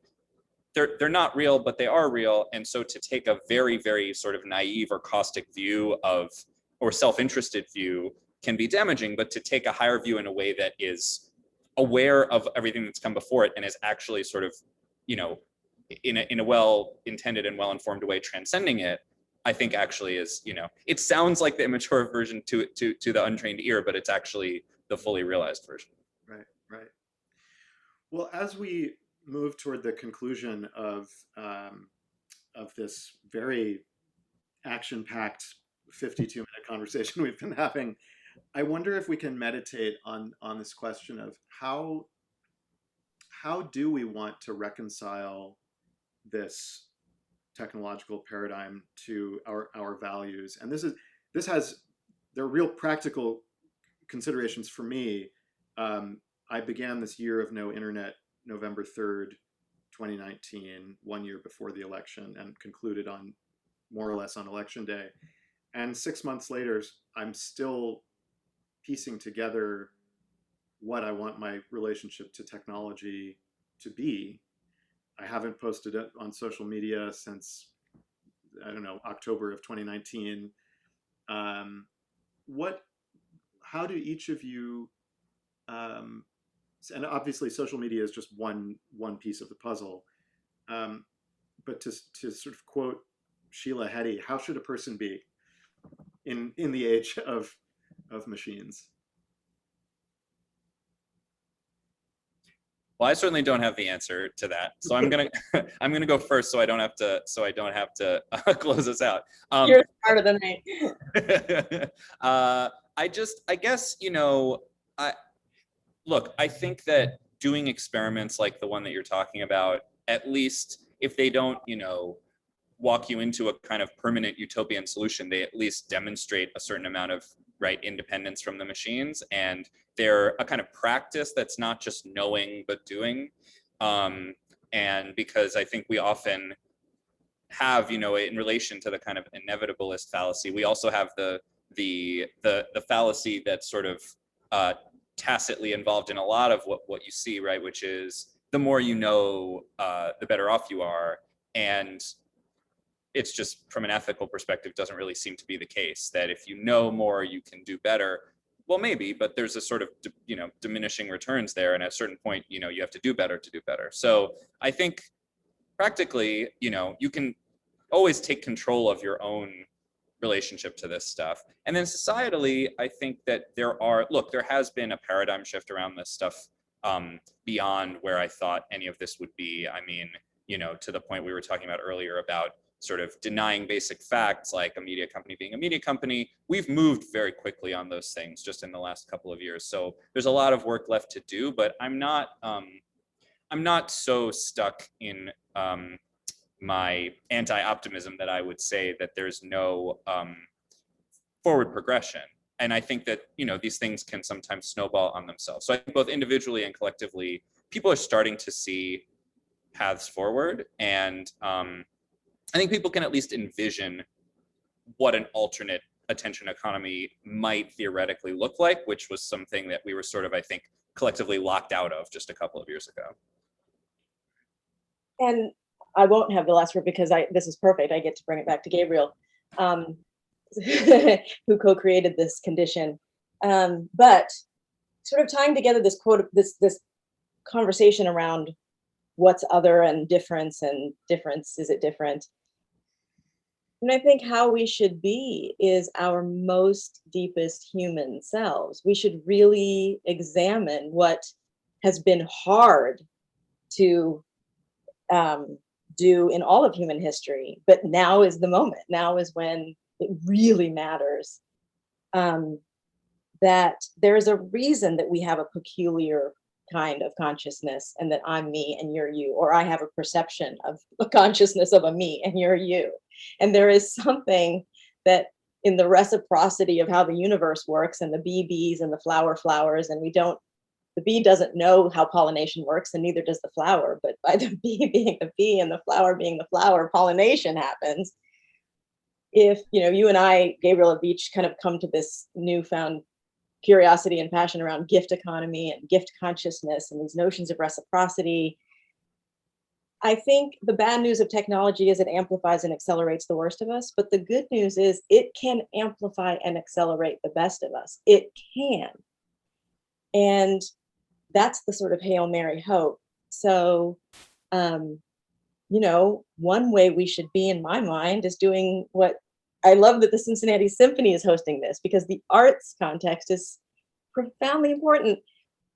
they're not real, but they are real. And so to take a very, very sort of naive or caustic view of, or self-interested view, can be damaging, but to take a higher view in a way that is aware of everything that's come before it and is actually sort of, you know, in a well-intended and well-informed way transcending it, I think actually is, you know, it sounds like the immature version to the untrained ear, but it's actually the fully realized version. Right, right. Well, as we move toward the conclusion of this very action-packed 52-minute conversation we've been having, I wonder if we can meditate on this question of how do we want to reconcile this technological paradigm to our values. And there are real practical considerations for me. I began this year of no internet November 3rd, 2019, 1 year before the election, and concluded on more or less on election day. And 6 months later, I'm still piecing together what I want my relationship to technology to be. I haven't posted it on social media since, I don't know, October of 2019. How do each of you, and obviously social media is just one piece of the puzzle, but to sort of quote Sheila Heti, how should a person be in the age of machines? Well, I certainly don't have the answer to that, so I'm gonna go first, so I don't have to close us out. You're smarter than me. I guess, you know, I think that doing experiments like the one that you're talking about, at least if they don't, you know, walk you into a kind of permanent utopian solution, they at least demonstrate a certain amount of independence from the machines, and they're a kind of practice that's not just knowing but doing. And because I think we often have, you know, in relation to the kind of inevitabilist fallacy, we also have the fallacy that's sort of tacitly involved in a lot of what you see, right? Which is the more you know, the better off you are. And it's just from an ethical perspective doesn't really seem to be the case, that if you know more, you can do better. Well, maybe, but there's a sort of, you know, diminishing returns there. And at a certain point, you know, you have to do better to do better. So I think practically, you know, you can, always take control of your own relationship to this stuff. And then societally, I think that there has been a paradigm shift around this stuff beyond where I thought any of this would be. I mean, to the point we were talking about earlier about sort of denying basic facts, like a media company being a media company. We've moved very quickly on those things just in the last couple of years. So there's a lot of work left to do, but I'm not so stuck in my anti-optimism that I would say that there's no forward progression. And I think that, these things can sometimes snowball on themselves. So I think both individually and collectively, people are starting to see paths forward. And I think people can at least envision what an alternate attention economy might theoretically look like, which was something that we were sort of, I think, collectively locked out of just a couple of years ago. And I won't have the last word because this is perfect. I get to bring it back to Gabriel, who co-created this condition. But sort of tying together this quote, this conversation around what's other and difference, is it different? And I think how we should be is our most deepest human selves. We should really examine what has been hard to do in all of human history, but now is the moment. Now is when it really matters. That there's a reason that we have a peculiar kind of consciousness, and that I'm me and you're you, or I have a perception of a consciousness of a me and you're you. And there is something that in the reciprocity of how the universe works, and the bees and the flowers, and the bee doesn't know how pollination works, and neither does the flower, but by the bee being the bee and the flower being the flower, pollination happens. If, you and I, Gabriel, have each kind of come to this newfound curiosity and passion around gift economy and gift consciousness and these notions of reciprocity, I think the bad news of technology is it amplifies and accelerates the worst of us. But the good news is it can amplify and accelerate the best of us. It can. And that's the sort of Hail Mary hope. So, one way we should be, in my mind, is doing what I love that the Cincinnati Symphony is hosting this, because the arts context is profoundly important.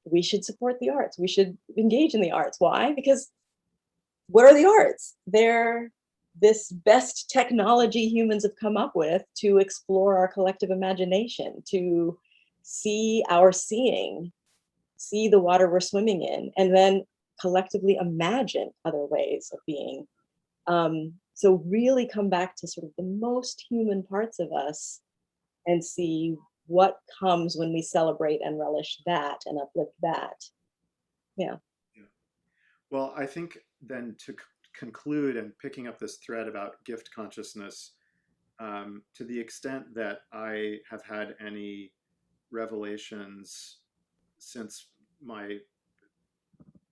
We should support the arts. We should engage in the arts. Why? Because what are the arts? They're this best technology humans have come up with to explore our collective imagination, to see our seeing, see the water we're swimming in, and then collectively imagine other ways of being. So really come back to sort of the most human parts of us and see what comes when we celebrate and relish that and uplift that. Yeah. Well, I think then to conclude, and picking up this thread about gift consciousness, to the extent that I have had any revelations since my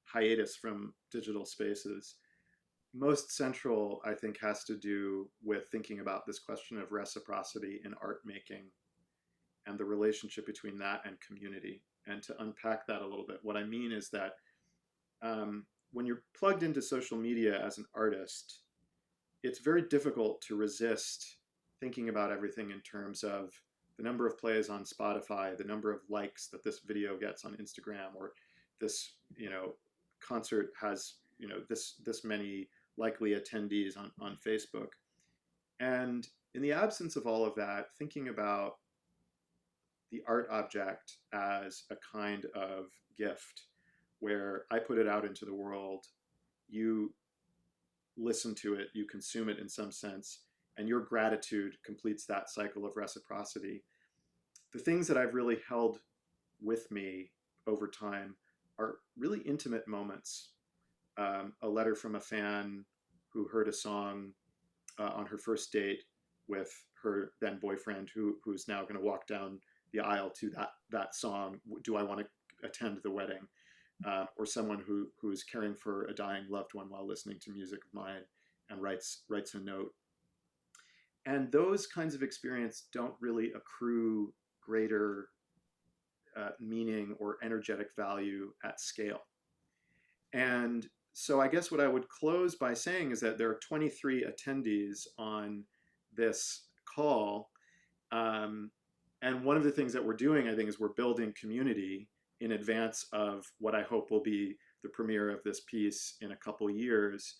hiatus from digital spaces, most central, I think, has to do with thinking about this question of reciprocity in art making and the relationship between that and community. And to unpack that a little bit, what I mean is that when you're plugged into social media as an artist, it's very difficult to resist thinking about everything in terms of the number of plays on Spotify, the number of likes that this video gets on Instagram, or this, concert has, this many likely attendees on Facebook. And in the absence of all of that, thinking about the art object as a kind of gift where I put it out into the world, you listen to it, you consume it in some sense, and your gratitude completes that cycle of reciprocity. The things that I've really held with me over time are really intimate moments. A letter from a fan who heard a song on her first date with her then boyfriend, who's now going to walk down the aisle to that song. Do I want to attend the wedding? Or someone who is caring for a dying loved one while listening to music of mine and writes a note. And those kinds of experience don't really accrue greater meaning or energetic value at scale. And so I guess what I would close by saying is that there are 23 attendees on this call. And one of the things that we're doing, I think, is we're building community in advance of what I hope will be the premiere of this piece in a couple years.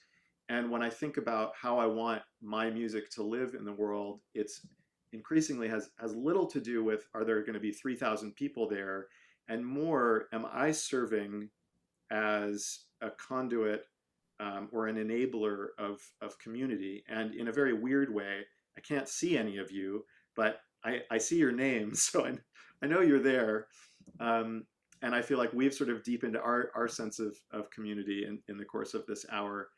And when I think about how I want my music to live in the world, it's increasingly has little to do with, are there going to be 3,000 people there, and more, am I serving as a conduit or an enabler of community? And in a very weird way, I can't see any of you, but I see your names, so I know you're there. And I feel like we've sort of deepened our sense of community in the course of this hour.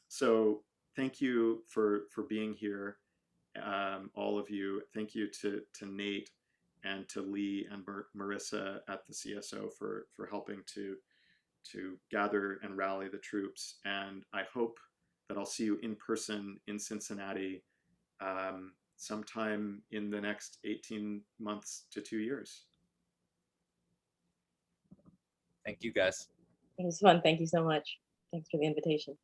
So thank you for being here, all of you. Thank you to Nate and to Lee and Marissa at the CSO for helping to gather and rally the troops. And I hope that I'll see you in person in Cincinnati sometime in the next 18 months to 2 years. Thank you, guys. It was fun. Thank you so much. Thanks for the invitation.